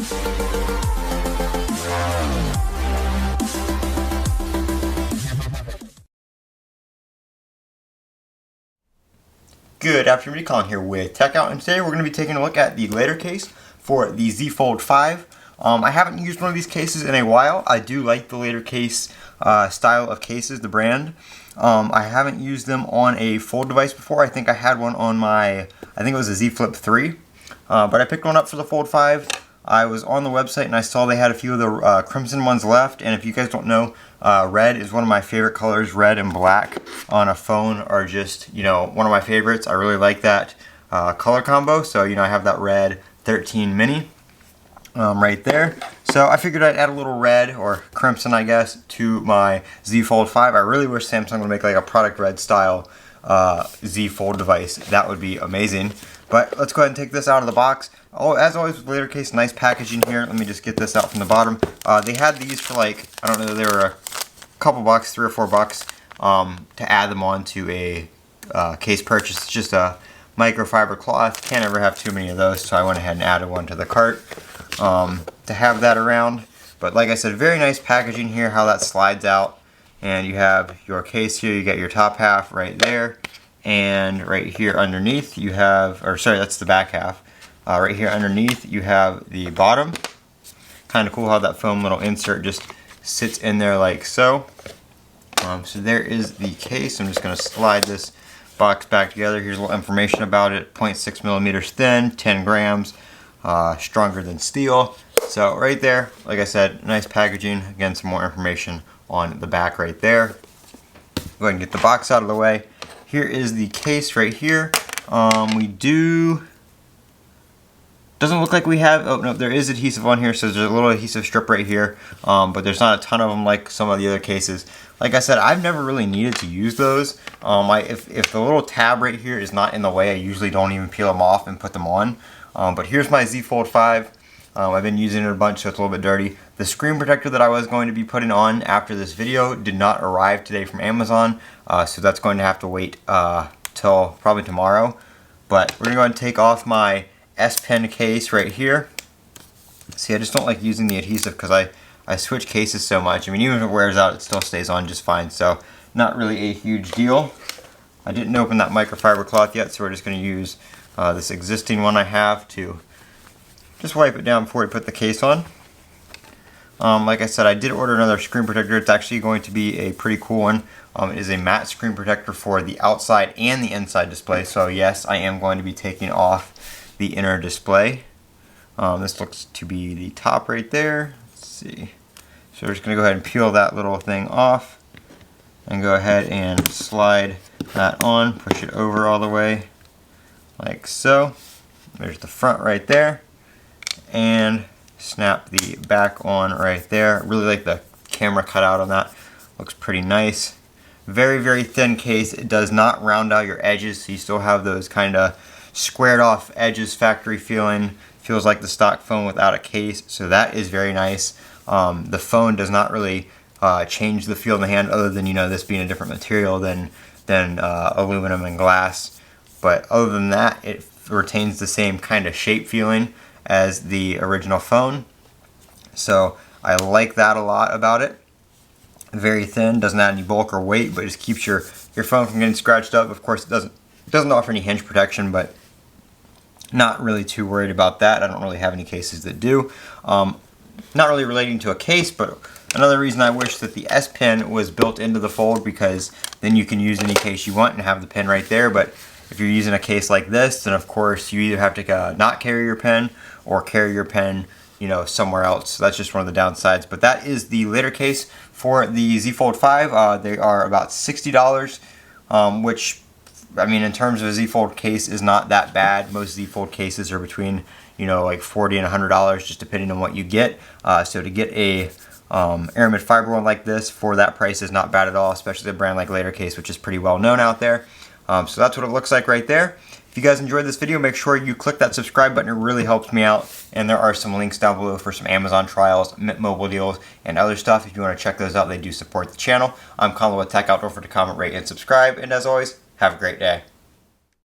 Good afternoon, Colin here with Techout, and today we're going to be taking a look at the later case for the Z Fold 5. I haven't used one of these cases in a while. I do like the later case style of cases, the brand. I haven't used them on a fold device before. I think I had one on my, I think it was a Z Flip 3, but I picked one up for the Fold 5. I was on the website and I saw they had a few of the crimson ones left, and if you guys don't know, red is one of my favorite colors. Red and black on a phone are just, one of my favorites. I really like that color combo, so, I have that red 13 mini right there. So I figured I'd add a little red, or crimson I guess, to my Z Fold 5. I really wish Samsung would make like a product red style Z Fold device. That would be amazing. But let's go ahead and take this out of the box. Oh, as always with later case, nice packaging here. Let me just get this out from the bottom. They had these for like, I don't know, they were a couple bucks, $3 or $4, to add them on to a case purchase. It's just a microfiber cloth. Can't ever have too many of those, so I went ahead and added one to the cart to have that around. But like I said, very nice packaging here, how that slides out. And you have your case here, you got your top half right there. And right here underneath you have, or sorry, that's the back half. Right here underneath you have the bottom. Kind of cool how that foam little insert just sits in there like so. So there is the case. I'm just going to slide this box back together. Here's a little information about it. 0.6 millimeters thin, 10 grams, stronger than steel. So right there, like I said, nice packaging. Again, some more information on the back right there. Go ahead and get the box out of the way. Here is the case right here. Doesn't look like we have, oh no, there is adhesive on here, so there's a little adhesive strip right here, but there's not a ton of them like some of the other cases. Like I said, I've never really needed to use those. If the little tab right here is not in the way, I usually don't even peel them off and put them on. But here's my Z Fold 5. I've been using it a bunch, so it's a little bit dirty. The screen protector that I was going to be putting on after this video did not arrive today from Amazon, so that's going to have to wait till probably tomorrow. But we're going to go ahead and take off my S Pen case right here. See, I just don't like using the adhesive because I switch cases so much. I mean, even if it wears out, it still stays on just fine, so not really a huge deal. I didn't open that microfiber cloth yet, so we're just going to use this existing one I have to just wipe it down before we put the case on. Like I said, I did order another screen protector. It's actually going to be a pretty cool one. It is a matte screen protector for the outside and the inside display. So yes, I am going to be taking off the inner display. This looks to be the top right there. Let's see. So we're just going to go ahead and peel that little thing off and go ahead and slide that on. Push it over all the way like so. There's the front right there. And snap the back on right there. I really like the camera cutout on that. Looks pretty nice. Very, very thin case. It does not round out your edges, so you still have those kind of squared off edges, factory feeling. Feels like the stock phone without a case, so that is very nice. The phone does not really change the feel in the hand, other than this being a different material than aluminum and glass. But other than that, it retains the same kind of shape feeling as the original phone. So I like that a lot about it. Very thin, doesn't add any bulk or weight, but just keeps your phone from getting scratched up. Of course, it doesn't offer any hinge protection, but not really too worried about that. I don't really have any cases that do. Not really relating to a case, but another reason I wish that the S Pen was built into the Fold, because then you can use any case you want and have the pen right there. But if you're using a case like this, then of course you either have to not carry your pen or carry your pen, somewhere else. So that's just one of the downsides. But that is the later case for the Z Fold 5. They are about $60, which, I mean, in terms of a Z Fold case, is not that bad. Most Z Fold cases are between, like $40 and $100, just depending on what you get. So to get a aramid fiber one like this for that price is not bad at all, especially a brand like Later Case, which is pretty well known out there. So that's what it looks like right there. If you guys enjoyed this video, make sure you click that subscribe button. It really helps me out. And there are some links down below for some Amazon trials, Mint Mobile deals, and other stuff. If you want to check those out, they do support the channel. I'm Colin with Techout. Don't forget to comment, rate, and subscribe. And as always, have a great day.